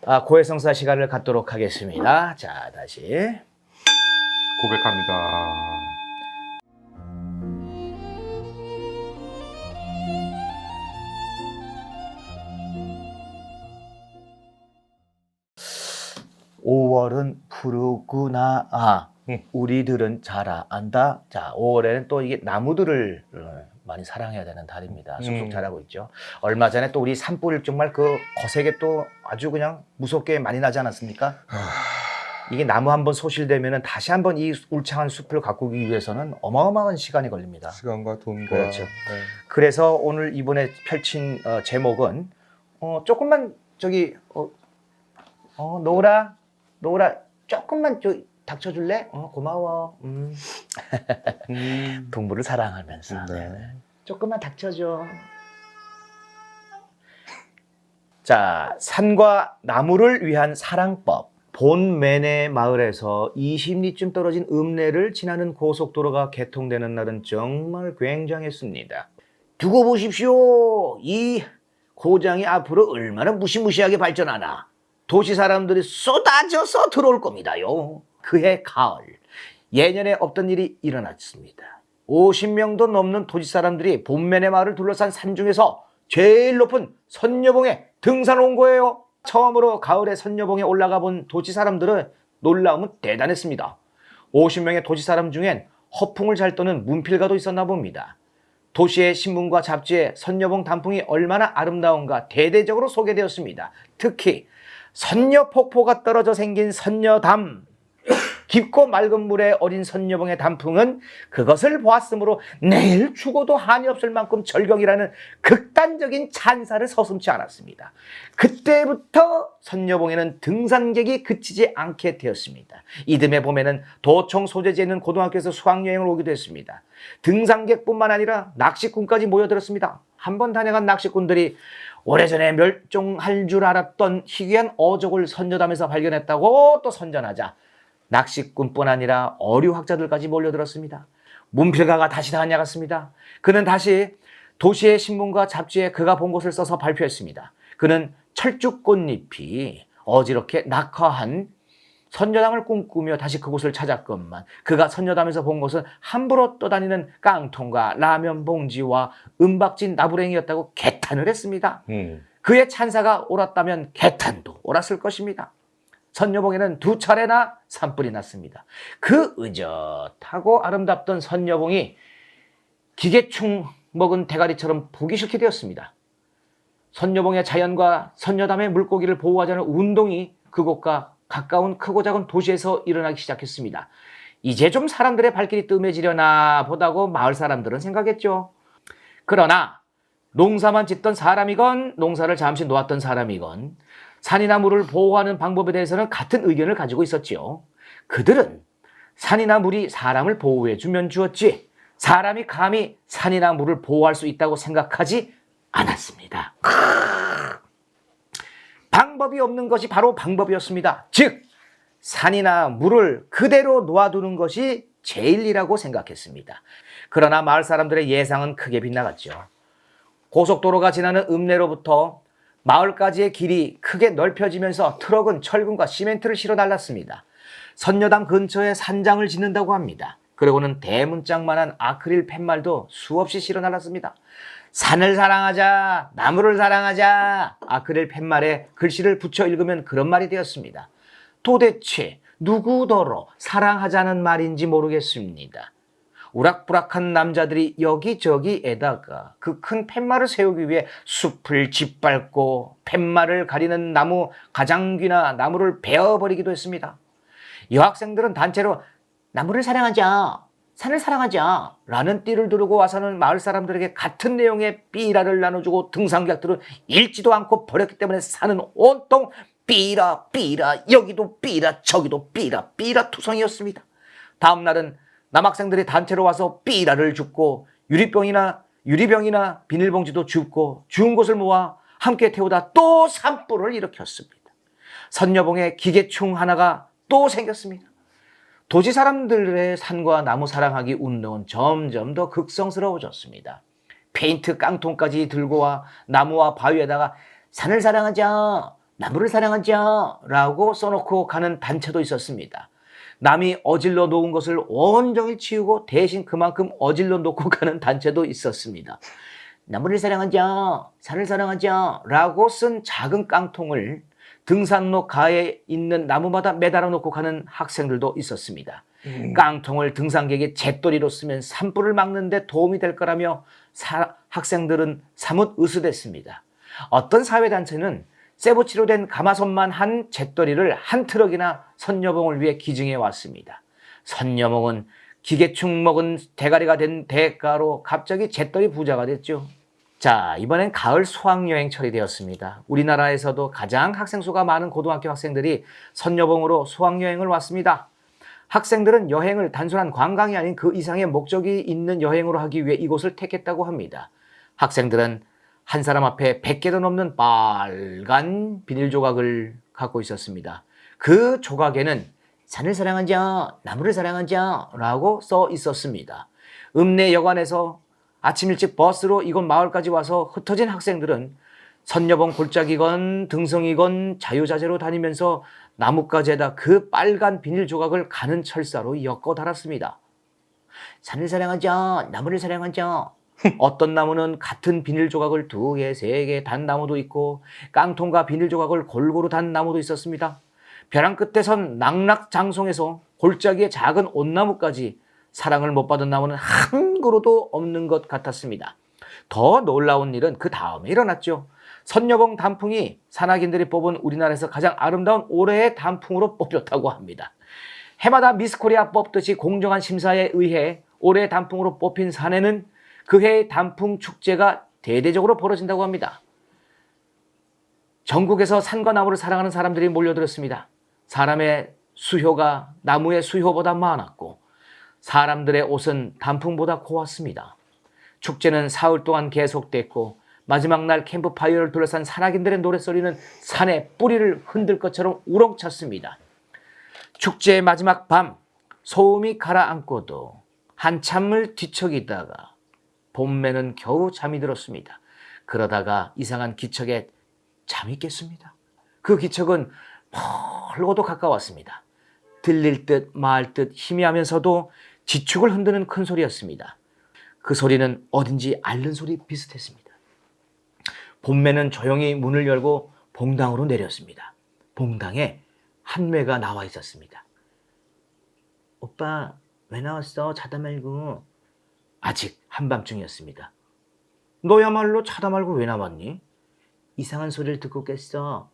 고해성사 시간을 갖도록 하겠습니다. 자, 다시. 고백합니다. (5월은) 푸르구나. 우리들은 잘 안다. 자, 5월에는 또 이게 나무들을 많이 사랑해야 되는 달입니다. 쑥쑥 자라고 있죠. 얼마 전에 또 우리 산불 정말 그 거세게 또 아주 그냥 무섭게 많이 나지 않았습니까? 이게 나무 한번 소실되면은 다시 한번 이 울창한 숲을 가꾸기 위해서는 어마어마한 시간이 걸립니다. 시간과 돈과. 그렇죠. 네. 그래서 오늘 이번에 펼친 제목은 조금만 저기 노을아 조금만 닥쳐줄래? 고마워. 동물을 사랑하면서 네. 조금만 닥쳐줘. 자, 산과 나무를 위한 사랑법. 본메네 마을에서 20리쯤 떨어진 읍내를 지나는 고속도로가 개통되는 날은 정말 굉장했습니다. 두고 보십시오. 이 고장이 앞으로 얼마나 무시무시하게 발전하나. 도시 사람들이 쏟아져서 들어올 겁니다요. 그해 가을, 예년에 없던 일이 일어났습니다. 50명도 넘는 도시 사람들이 본메네 마을을 둘러싼 산 중에서 제일 높은 선녀봉에 등산 온 거예요. 처음으로 가을에 선녀봉에 올라가 본 도시 사람들은 놀라움은 대단했습니다. 50명의 도시 사람 중엔 허풍을 잘 떠는 문필가도 있었나 봅니다. 도시의 신문과 잡지에 선녀봉 단풍이 얼마나 아름다운가 대대적으로 소개되었습니다. 특히 선녀폭포가 떨어져 생긴 선녀담, 깊고 맑은 물에 어린 선녀봉의 단풍은 그것을 보았으므로 내일 죽어도 한이 없을 만큼 절경이라는 극단적인 찬사를 서슴지 않았습니다. 그때부터 선녀봉에는 등산객이 그치지 않게 되었습니다. 이듬해 봄에는 도청 소재지에 있는 고등학교에서 수학여행을 오기도 했습니다. 등산객뿐만 아니라 낚시꾼까지 모여들었습니다. 한번 다녀간 낚시꾼들이 오래전에 멸종할 줄 알았던 희귀한 어족을 선녀담에서 발견했다고 또 선전하자 낚시꾼뿐 아니라 어류학자들까지 몰려들었습니다. 문필가가 다시 다녀갔습니다. 그는 다시 도시의 신문과 잡지에 그가 본 곳을 써서 발표했습니다. 그는 철쭉꽃잎이 어지럽게 낙화한 선녀담을 꿈꾸며 다시 그곳을 찾았건만 그가 선녀담에서 본 것은 함부로 떠다니는 깡통과 라면 봉지와 은박진 나부랭이였다고 개탄을 했습니다. 그의 찬사가 옳았다면 개탄도 옳았을 것입니다. 선녀봉에는 2차례나 산불이 났습니다. 그 의젓하고 아름답던 선녀봉이 기계충 먹은 대가리처럼 보기 싫게 되었습니다. 선녀봉의 자연과 선녀담의 물고기를 보호하자는 운동이 그곳과 가까운 크고 작은 도시에서 일어나기 시작했습니다. 이제 좀 사람들의 발길이 뜸해지려나 보다고 마을 사람들은 생각했죠. 그러나 농사만 짓던 사람이건 농사를 잠시 놓았던 사람이건 산이나 물을 보호하는 방법에 대해서는 같은 의견을 가지고 있었지요. 그들은 산이나 물이 사람을 보호해주면 주었지 사람이 감히 산이나 물을 보호할 수 있다고 생각하지 않았습니다. 방법이 없는 것이 바로 방법이었습니다. 즉 산이나 물을 그대로 놓아두는 것이 제일이라고 생각했습니다. 그러나 마을 사람들의 예상은 크게 빗나갔죠. 고속도로가 지나는 읍내로부터 마을까지의 길이 크게 넓혀지면서 트럭은 철근과 시멘트를 실어 날랐습니다. 선녀담 근처에 산장을 짓는다고 합니다. 그리고는 대문짝만한 아크릴 팻말도 수없이 실어 날랐습니다. 산을 사랑하자, 나무를 사랑하자. 아크릴 팻말에 글씨를 붙여 읽으면 그런 말이 되었습니다. 도대체 누구더러 사랑하자는 말인지 모르겠습니다. 우락부락한 남자들이 여기저기에다가 그 큰 팻말을 세우기 위해 숲을 짓밟고 팻말을 가리는 나무 가장귀나 나무를 베어버리기도 했습니다. 여학생들은 단체로 나무를 사랑하자, 산을 사랑하자 라는 띠를 두르고 와서는 마을 사람들에게 같은 내용의 삐라를 나눠주고 등산객들은 읽지도 않고 버렸기 때문에 산은 온통 삐라 삐라 여기도 삐라 저기도 삐라 삐라 투성이었습니다. 다음 날은 남학생들이 단체로 와서 삐라를 줍고 유리병이나 비닐봉지도 줍고 주운 것을 모아 함께 태우다 또 산불을 일으켰습니다. 선녀봉에 기계충 하나가 또 생겼습니다. 도시 사람들의 산과 나무 사랑하기 운동은 점점 더 극성스러워졌습니다. 페인트 깡통까지 들고 와 나무와 바위에다가 산을 사랑하자, 나무를 사랑하자 라고 써놓고 가는 단체도 있었습니다. 남이 어질러 놓은 것을 온종일 치우고 대신 그만큼 어질러 놓고 가는 단체도 있었습니다. 나무를 사랑하자, 산을 사랑하자 라고 쓴 작은 깡통을 등산로 가에 있는 나무마다 매달아 놓고 가는 학생들도 있었습니다. 깡통을 등산객의 잿더리로 쓰면 산불을 막는 데 도움이 될 거라며 학생들은 사뭇 으스댔습니다. 어떤 사회단체는 쇠붙이로 된 가마솥만 한 잿더리를 한 트럭이나 선녀봉을 위해 기증해 왔습니다. 선녀봉은 기계충 먹은 대가리가 된 대가로 갑자기 잿더리 부자가 됐죠. 자, 이번엔 가을 수학여행철이 되었습니다. 우리나라에서도 가장 학생 수가 많은 고등학교 학생들이 선녀봉으로 수학여행을 왔습니다. 학생들은 여행을 단순한 관광이 아닌 그 이상의 목적이 있는 여행으로 하기 위해 이곳을 택했다고 합니다. 학생들은 한 사람 앞에 100개도 넘는 빨간 비닐 조각을 갖고 있었습니다. 그 조각에는 산을 사랑하자, 나무를 사랑하자 라고 써 있었습니다. 읍내 여관에서 아침 일찍 버스로 이곳 마을까지 와서 흩어진 학생들은 선녀봉 골짜기건 등성이건 자유자재로 다니면서 나뭇가지에다 그 빨간 비닐 조각을 가는 철사로 엮어 달았습니다. 산을 사랑하자, 나무를 사랑하자. 어떤 나무는 같은 비닐 조각을 2개, 3개 단 나무도 있고 깡통과 비닐 조각을 골고루 단 나무도 있었습니다. 벼랑 끝에선 낙낙장송에서 골짜기의 작은 온나무까지 사랑을 못 받은 나무는 한 그루도 없는 것 같았습니다. 더 놀라운 일은 그 다음에 일어났죠. 선녀봉 단풍이 산악인들이 뽑은 우리나라에서 가장 아름다운 올해의 단풍으로 뽑혔다고 합니다. 해마다 미스코리아 뽑듯이 공정한 심사에 의해 올해의 단풍으로 뽑힌 산에는 그 해의 단풍 축제가 대대적으로 벌어진다고 합니다. 전국에서 산과 나무를 사랑하는 사람들이 몰려들었습니다. 사람의 수효가 나무의 수효보다 많았고 사람들의 옷은 단풍보다 고왔습니다. 축제는 사흘 동안 계속됐고 마지막 날 캠프파이어를 둘러싼 산악인들의 노랫소리는 산의 뿌리를 흔들 것처럼 우렁찼습니다. 축제의 마지막 밤 소음이 가라앉고도 한참을 뒤척이다가 봄매는 겨우 잠이 들었습니다. 그러다가 이상한 기척에 잠이 깼습니다. 그 기척은 멀고도 가까웠습니다. 들릴 듯 말 듯 희미하면서도 지축을 흔드는 큰 소리였습니다. 그 소리는 어딘지 앓는 소리 비슷했습니다. 봄매는 조용히 문을 열고 봉당으로 내렸습니다. 봉당에 한매가 나와 있었습니다. 오빠 왜 나왔어? 자다 말고. 아직 한밤중이었습니다. 너야말로 자다 말고 왜 나왔니? 이상한 소리를 듣고 깼어.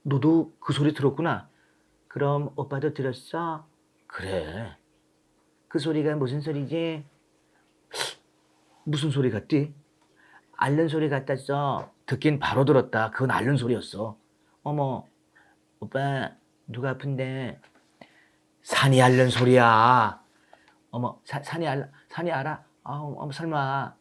너도 그 소리 들었구나. 그럼 오빠도 들었어? 그래. 그 소리가 무슨 소리지? 무슨 소리 같지? 앓는 소리 같았어. 듣긴 바로 들었다. 그건 앓는 소리였어. 어머, 오빠 누가 아픈데? 산이 앓는 소리야. 어머, 산이 알아? 어머, 설마.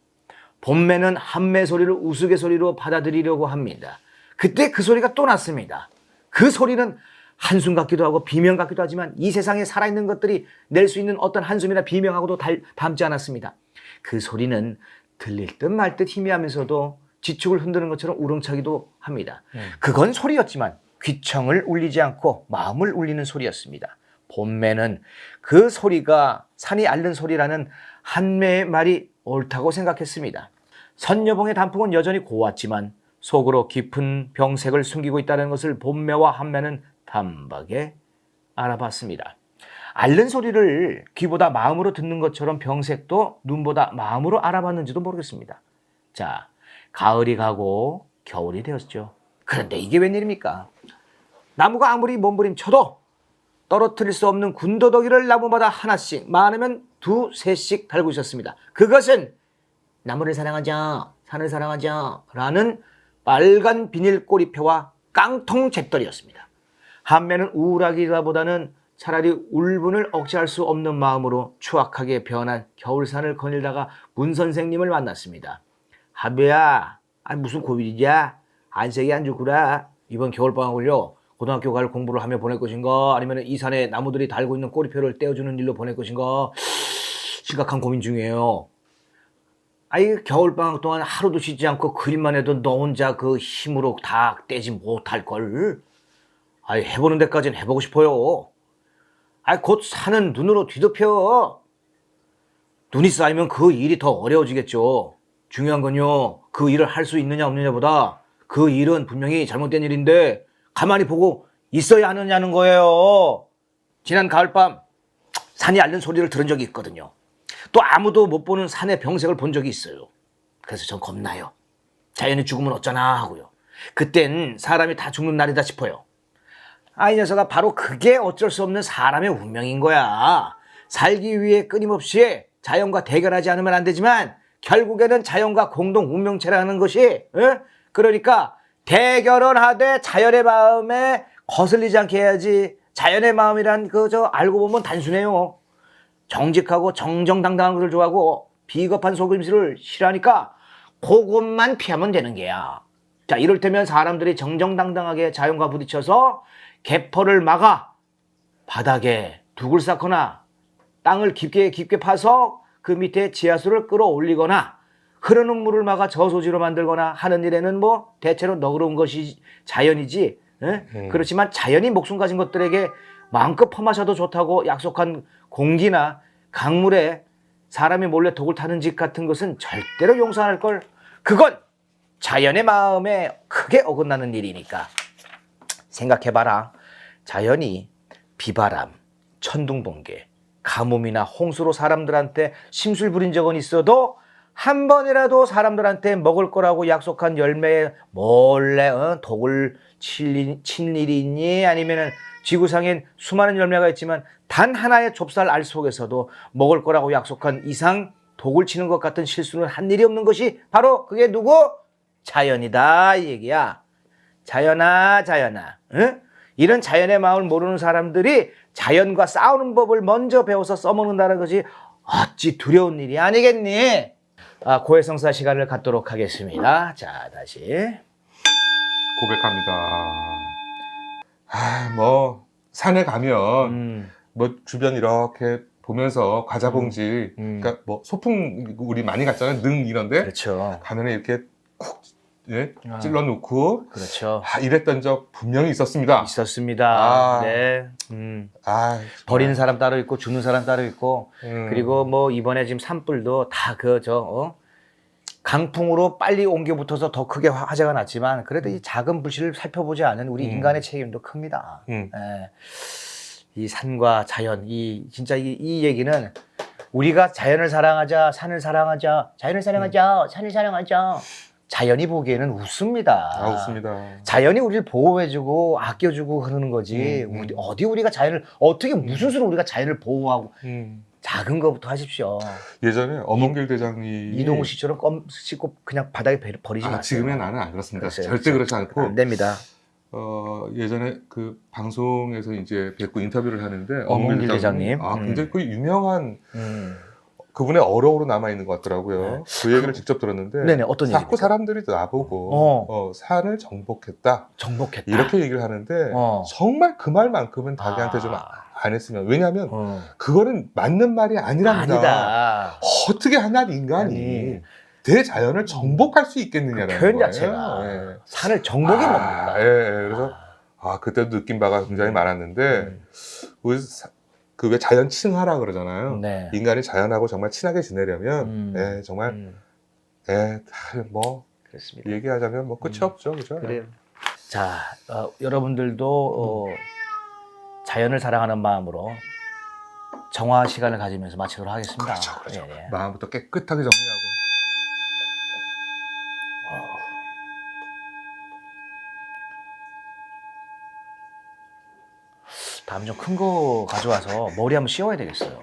봄매는 한매 소리를 우스갯소리로 받아들이려고 합니다. 그때 그 소리가 또 났습니다. 그 소리는 한숨 같기도 하고 비명 같기도 하지만 이 세상에 살아있는 것들이 낼 수 있는 어떤 한숨이나 비명하고도 닮지 않았습니다. 그 소리는 들릴 듯 말 듯 희미하면서도 지축을 흔드는 것처럼 우렁차기도 합니다. 그건 소리였지만 귀청을 울리지 않고 마음을 울리는 소리였습니다. 봄매는 그 소리가 산이 앓는 소리라는 한매의 말이 옳다고 생각했습니다. 선녀봉의 단풍은 여전히 고왔지만 속으로 깊은 병색을 숨기고 있다는 것을 봄매와 한매는 단박에 알아봤습니다. 앓는 소리를 귀보다 마음으로 듣는 것처럼 병색도 눈보다 마음으로 알아봤는지도 모르겠습니다. 자, 가을이 가고 겨울이 되었죠. 그런데 이게 웬일입니까? 나무가 아무리 몸부림쳐도 떨어뜨릴 수 없는 군더더기를 나무마다 하나씩, 많으면 2, 3씩 달고 있었습니다. 그것은 나무를 사랑하자, 산을 사랑하자 라는 빨간 비닐 꼬리표와 깡통 잿더리였습니다. 한매는 우울하기보다는 차라리 울분을 억제할 수 없는 마음으로 추악하게 변한 겨울산을 거닐다가 문 선생님을 만났습니다. 한배야, 무슨 고민이냐? 안색이 안 좋구나. 이번 겨울방학을요, 고등학교 갈 공부를 하며 보낼 것인가, 아니면 이 산에 나무들이 달고 있는 꼬리표를 떼어주는 일로 보낼 것인가, 심각한 고민 중이에요. 아이 겨울방학 동안 하루도 쉬지 않고 그 일만 해도 너 혼자 그 힘으로 다 떼지 못할 걸. 아이 해보는 데까지는 해보고 싶어요. 아이 곧 산은 눈으로 뒤덮여. 눈이 쌓이면 그 일이 더 어려워지겠죠. 중요한 건요, 그 일을 할 수 있느냐 없느냐보다 그 일은 분명히 잘못된 일인데 가만히 보고 있어야 하느냐는 거예요. 지난 가을밤 산이 앓는 소리를 들은 적이 있거든요. 또 아무도 못 보는 산의 병색을 본 적이 있어요. 그래서 전 겁나요. 자연이 죽으면 어쩌나 하고요. 그땐 사람이 다 죽는 날이다 싶어요. 아, 이 녀석아, 바로 그게 어쩔 수 없는 사람의 운명인 거야. 살기 위해 끊임없이 자연과 대결하지 않으면 안 되지만 결국에는 자연과 공동 운명체라는 것이, 그러니까 대결은 하되 자연의 마음에 거슬리지 않게 해야지. 자연의 마음이란 알고 보면 단순해요. 정직하고 정정당당한 것을 좋아하고 비겁한 속임수를 싫어하니까 그것만 피하면 되는 게야. 자, 이를테면 사람들이 정정당당하게 자연과 부딪혀서 개포를 막아 바닥에 둑을 쌓거나 땅을 깊게 파서 그 밑에 지하수를 끌어올리거나 흐르는 물을 막아 저소지로 만들거나 하는 일에는 뭐 대체로 너그러운 것이 자연이지. 그렇지만 자연이 목숨 가진 것들에게 마음껏 퍼마셔도 좋다고 약속한 공기나 강물에 사람이 몰래 독을 타는 짓 같은 것은 절대로 용서 안 할 걸. 그건 자연의 마음에 크게 어긋나는 일이니까. 생각해봐라. 자연이 비바람, 천둥번개, 가뭄이나 홍수로 사람들한테 심술 부린 적은 있어도 한 번이라도 사람들한테 먹을 거라고 약속한 열매에 몰래 독을 친 일이 있니? 아니면은 지구상엔 수많은 열매가 있지만 단 하나의 좁쌀 알 속에서도 먹을 거라고 약속한 이상 독을 치는 것 같은 실수는 한 일이 없는 것이 바로 그게 누구? 자연이다, 이 얘기야. 자연아, 응? 이런 자연의 마음을 모르는 사람들이 자연과 싸우는 법을 먼저 배워서 써먹는다는 것이 어찌 두려운 일이 아니겠니? 고해성사 시간을 갖도록 하겠습니다. 자, 다시 고백합니다. 뭐 산에 가면 뭐 주변 이렇게 보면서 과자 봉지, 그러니까 뭐 소풍 우리 많이 갔잖아요. 능 이런데 그렇죠. 가면은 이렇게 콕 찔러 놓고 그렇죠. 이랬던 적 분명히 있었습니다. 있었습니다. 네. 버리는 정말. 사람 따로 있고 주는 사람 따로 있고 그리고 뭐 이번에 지금 산불도 다 강풍으로 빨리 옮겨 붙어서 더 크게 화재가 났지만 그래도 이 작은 불씨를 살펴보지 않은 우리 인간의 책임도 큽니다. 이 산과 자연, 진짜 이 얘기는 우리가 자연을 사랑하자, 산을 사랑하자, 자연을 사랑하자, 산을 사랑하자. 자연이 보기에는 웃습니다. 웃습니다. 자연이 우리를 보호해주고 아껴주고 그러는 거지. 어디 우리가 자연을 어떻게 무슨 수로 우리가 자연을 보호하고 작은 거부터 하십시오. 예전에 엄원길 대장이 이동우 씨처럼 껌 씻고 그냥 바닥에 버리지 마세요. 지금의 나는 안 그렇습니다. 그렇죠, 절대 그렇지 않고 안 됩니다. 예전에 그 방송에서 이제 뵙고 인터뷰를 하는데 엄원길 대장님, 굉장히 그 유명한 그분의 어록으로 남아 있는 것 같더라고요. 그 얘기를 직접 들었는데, 네네, 어떤 자꾸 얘기입니까? 사람들이 나보고 산을 정복했다 정복했다. 이렇게 얘기를 하는데 정말 그 말만큼은 자기한테 좀 안 했으면. 왜냐하면 그거는 맞는 말이 아니랍니다. 아니다. 어떻게 하나 인간이 대자연을 정복할 수 있겠느냐는 그 표현 거예요. 자체가 산을 정복이 뭡니까? 그래서 그때도 느낀 바가 굉장히 많았는데 그 왜 자연 친화라 그러잖아요. 네. 인간이 자연하고 정말 친하게 지내려면 정말 뭐 그렇습니다. 얘기하자면 뭐 끝이 없죠, 그죠? 그래요. 자, 여러분들도 자연을 사랑하는 마음으로 정화 시간을 가지면서 마치도록 하겠습니다. 그렇죠. 예. 마음부터 깨끗하게 정리하고. 다음 좀 큰 거 가져와서 머리 한번 씌워야 되겠어요.